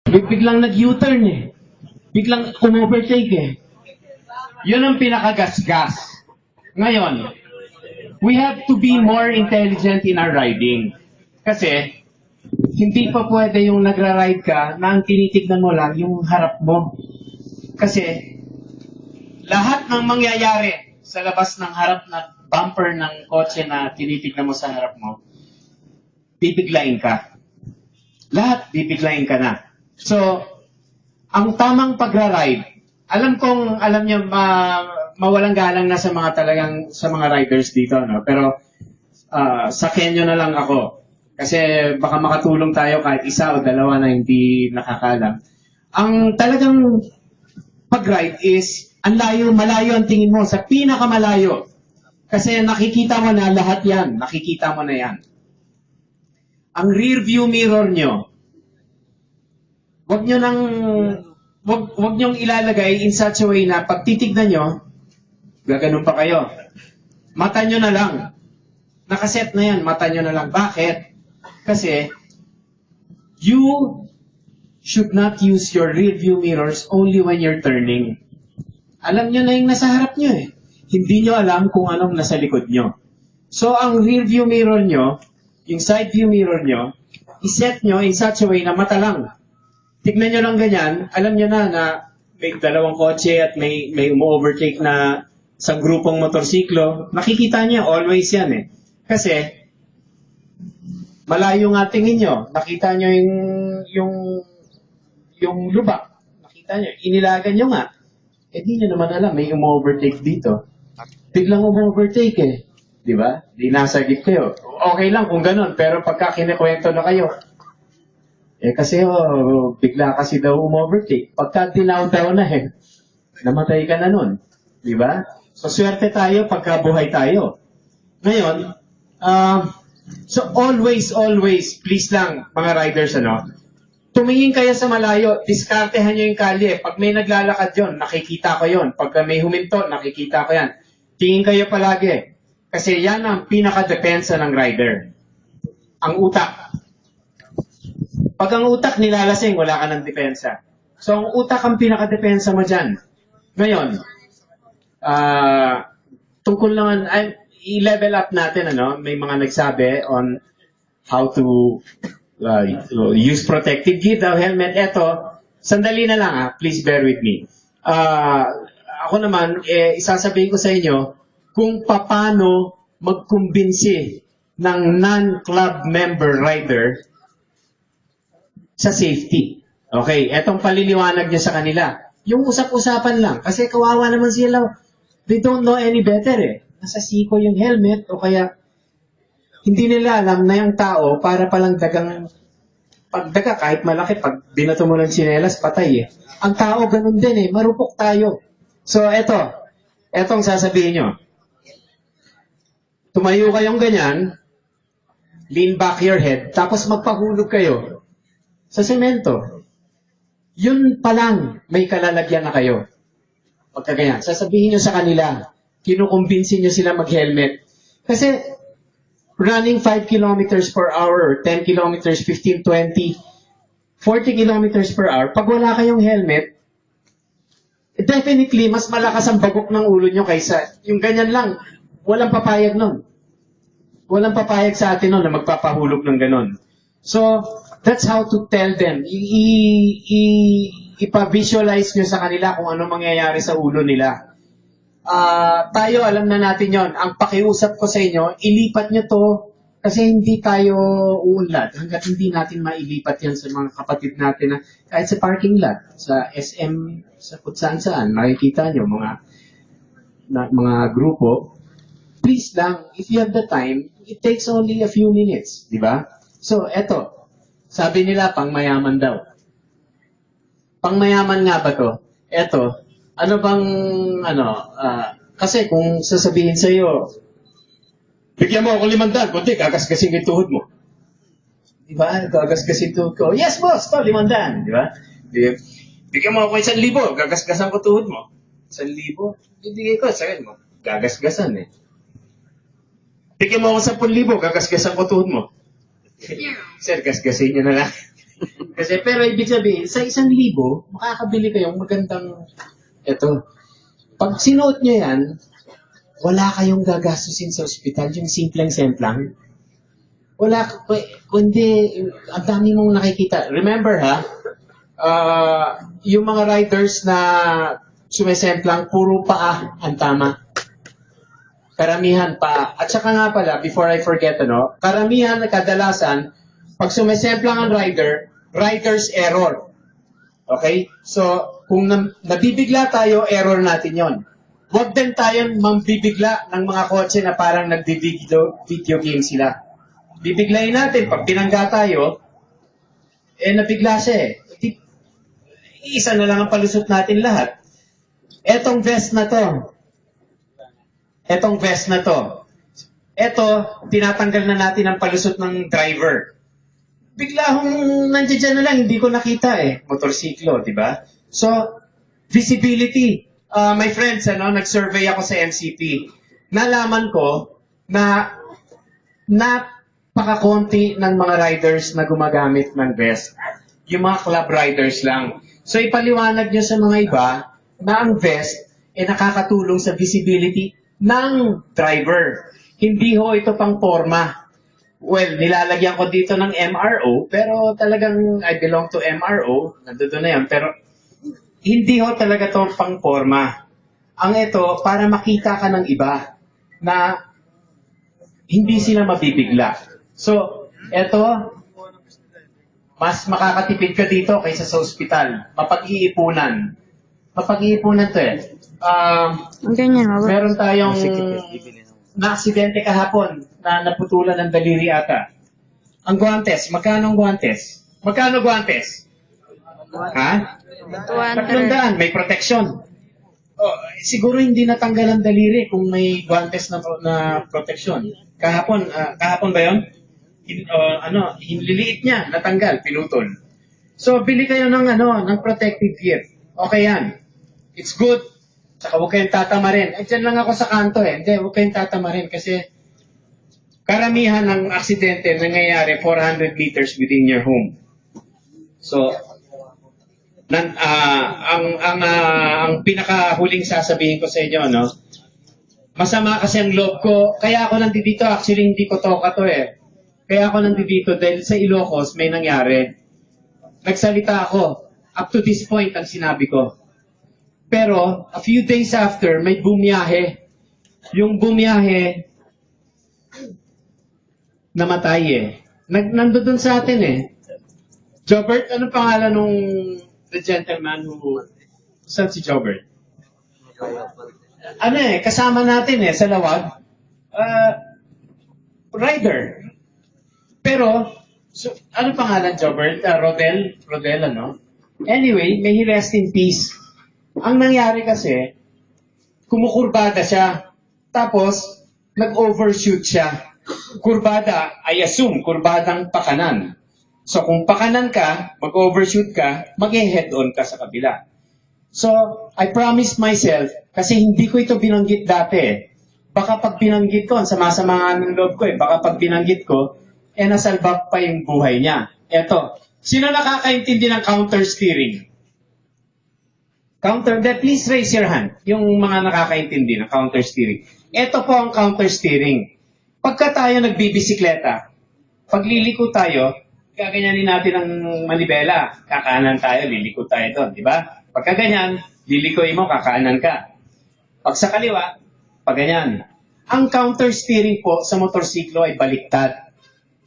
Biglang nag-U-turn eh. Biglang umovertake eh. Yun ang pinakagasgas. Ngayon, we have to be more intelligent in our riding. Kasi, hindi pa pwede yung nagra-ride ka na ang tinitignan mo lang yung harap mo. Kasi, lahat ng mangyayari sa labas ng harap na bumper ng kotse na tinitignan mo sa harap mo, bibiglain ka. Lahat bibiglain ka na. So, ang tamang pagra-ride, alam niyo, mawalang galang na sa mga riders dito, no? Pero, sa Kenyo na lang ako. Kasi baka makatulong tayo kahit isa o dalawa na hindi nakakalam. Ang talagang pag-ride is, malayo ang tingin mo, sa pinakamalayo. Kasi nakikita mo na lahat yan. Nakikita mo na yan. Ang rear view mirror nyo, wag niyong ilalagay in such a way na pag titignan nyo, gaganon pa kayo. Mata nyo na lang. Nakaset na yan, mata nyo na lang. Bakit? Kasi, you should not use your rear view mirrors only when you're turning. Alam nyo na yung nasa harap nyo eh. Hindi nyo alam kung anong nasa likod nyo. So, ang rear view mirror nyo, yung side view mirror nyo, iset nyo in such a way na mata lang. Tignan nyo lang ganyan, alam nyo na may dalawang kotse at may umo-overtake na sa grupong motorsiklo. Nakikita nyo, always yan eh. Kasi, malayo nga tingin nyo. Nakita nyo yung lubak. Nakita nyo, inilagan nyo nga. Eh di nyo naman alam, may umo-overtake dito. Biglang umo-overtake eh. Di ba? Di nasagip kayo. Okay lang kung ganun, pero pagka kinikwento na kayo, eh kasi bigla kasi daw umo-overtake. Pagka tinaw-taw na eh, namatay ka na nun. Di ba? So swerte tayo pagka buhay tayo. Ngayon, so always, please lang mga riders, tumingin kayo sa malayo, diskartehan nyo yung kalye. Pag may naglalakad yon, nakikita ko yon. Pag may huminto, nakikita ko yan. Tingin kayo palagi. Kasi yan ang pinaka-depensa ng rider. Ang utak. Pag ang utak nilalasing, wala ka ng depensa. So ang utak ang pinaka-depensa mo dyan. Ngayon, tungkol naman, i-level up natin, may mga nagsabi on how to use protective gear, daw helmet. Eto, sandali na lang please bear with me. Ako naman, isasabihin ko sa inyo kung paano magkumbinsi ng non-club member rider sa safety. Okay, etong paliliwanag niya sa kanila. Yung usap-usapan lang, kasi kawawa naman sila. They don't know any better eh. Nasa siko yung helmet o kaya hindi nila alam na yung tao para palang pagdaga kahit malaki, pag binato mo ng tsinelas, patay eh. Ang tao ganun din eh, marupok tayo. So etong sasabihin nyo. Tumayo kayong ganyan, lean back your head, tapos magpahulog kayo sa semento. Yun pa lang, may kalalagyan na kayo. Pagka ganyan, sasabihin nyo sa kanila, kinukumbinsin nyo sila mag-helmet. Kasi, running 5 kilometers per hour, 10 kilometers, 15, 20, 40 kilometers per hour, pag wala kayong helmet, definitely, mas malakas ang bagok ng ulo nyo kaysa, yung ganyan lang, walang papayag nun. Walang papayag sa atin nun na magpapahulog ng ganon. So, that's how to tell them. Ipa-visualize nyo sa kanila kung ano mangyayari sa ulo nila. Tayo, alam na natin yon. Ang pakiusap ko sa inyo, ilipat nyo to kasi hindi tayo uunlad. Hanggat hindi natin mailipat yan sa mga kapatid natin na kahit sa parking lot, sa SM, sa kung saan-saan, makikita nyo mga grupo. Please lang, if you have the time, it takes only a few minutes, di ba? So, eto, sabi nila pang mayaman daw. Pang mayaman nga ba to? Eto, ano bang, kasi kung sasabihin sa iyo, bigyan mo ako 500, kundi gagasgasin yung tuhod mo. Di ba? Gagasgasin tuhod ko. Yes, boss, to 500. Di ba? Bigyan mo ako 1,000, gagasgasan ko tuhod mo. 1,000, bibigay ko, sabihin mo, gagasgasan eh. Bigyan mo ako 10,000, gagasgasan ko tuhod mo. Sir, gasgasin niyo na lang. Kasi, pero ibig sabihin, sa 1,000, makakabili kayong magandang, eto. Pag sinuot nyo yan, wala kayong gagastusin sa ospital, yung simpleng-semplang. Wala, kundi, ang dami mong nakikita. Remember ha, yung mga riders na sumisemplang, puro paa ang tama. Karamihan pa. At saka nga pala, before I forget, karamihan na kadalasan, pag sumisemplang ang rider's error. Okay? So, kung nabibigla tayo, error natin yon. Huwag din tayong mambibigla ng mga kotse na parang nagdi-video game sila. Bibiglayin natin, pag pinangga tayo, nabigla siya eh. Isa na lang ang palusot natin lahat. Etong vest na to, tinatanggal na natin ang palusot ng driver. Bigla akong nandiyan na lang, hindi ko nakita eh. Motorsiklo, di ba? So, visibility. My friends, nag-survey ako sa MCP. Nalaman ko na napakakonti ng mga riders na gumagamit ng vest. Yung mga club riders lang. So, ipaliwanag nyo sa mga iba na ang vest nakakatulong sa visibility ng driver. Hindi ho ito pang forma. Well, nilalagyan ko dito ng MRO, pero talagang I belong to MRO, nandoon na yan, pero hindi ho talaga to pang forma. Ang ito, para makita ka ng iba na hindi sila mabibigla. So, ito, mas makakatipid ka dito kaysa sa ospital. Mapag-iipunan. Mapag-iipunan to eh. Meron tayong na-aksidente kahapon na naputulan ng daliri ata. Ang guantes, magkano ang guantes? Magkano guantes? Ha? 300. May protection. Siguro hindi natanggal ang daliri kung may guantes na protection. Kahapon ba yun? Hinliliit niya, natanggal, pinutol. So, bili kayo ng protective gear. Okay yan. It's good. Saka huwag kayong tatamarin. Diyan lang ako sa kanto eh. Hindi, huwag kayong tatamarin kasi karamihan ng aksidente nangyayari 400 meters within your home. So, ang pinakahuling sasabihin ko sa inyo, masama kasi ang loob ko. Kaya ako nandito, actually hindi ko toka to eh. Kaya ako nandito dahil sa Ilocos may nangyari. Nagsalita ako. Up to this point ang sinabi ko. Pero, a few days after, may bumiyahe. Yung bumiyahe, namatay eh. Nandun sa atin eh. Jobert, ano pangalan nung the gentleman who... Saan si Jobert? Kasama natin eh, sa Lawag. Rider. Pero, ano pangalan Jobert? Rodel, Anyway, may he rest in peace. Ang nangyari kasi, kumukurbada siya. Tapos, nag-overshoot siya. Kurbada, I assume, kurbadang pakanan. So, kung pakanan ka, mag-overshoot ka, mag-head-on ka sa kabila. So, I promised myself, kasi hindi ko ito binanggit dati. Baka pag binanggit ko, ang sama-sama ng loob ko baka pag binanggit ko, nasalbak pa yung buhay niya. Eto, sino nakakaintindi ng counter steering? Please raise your hand. Yung mga nakakaintindi ng counter steering. Ito po ang counter steering. Pagka tayo nagbibisikleta, pag liliko tayo, gaganyanin natin ang manibela. Kakaanan tayo, liliko tayo doon, di ba? Pagka ganyan, lilikoy mo, kakaanan ka. Pag sa kaliwa, pag ganyan. Ang counter steering po sa motorsiklo ay baliktad.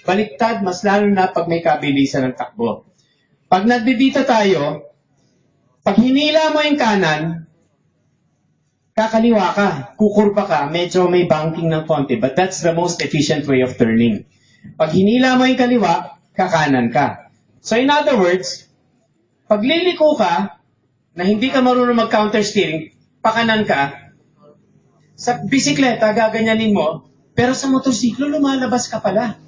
Baliktad, mas lalo na pag may kabilisan ng takbo. Pag nagbibita tayo, pag hinila mo yung kanan, kakaliwa ka, kukurba ka, medyo may banking ng konti, but that's the most efficient way of turning. Pag hinila mo yung kaliwa, kakanan ka. So in other words, pag liliko ka, na hindi ka marunong mag-counter steering, pakanan ka, sa bisikleta, gaganyanin mo, pero sa motorsiklo, lumalabas ka pala.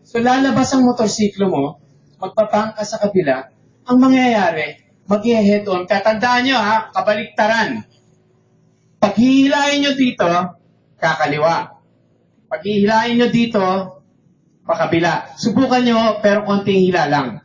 So lalabas ang motorsiklo mo, magpapang ka sa kabila, ang mangyayari, mag-head-on. Tatandaan nyo kabaliktaran. Pag hihilahin nyo dito, kakaliwa. Pag hihilahin nyo dito, pakabila. Subukan nyo, pero konting hila lang.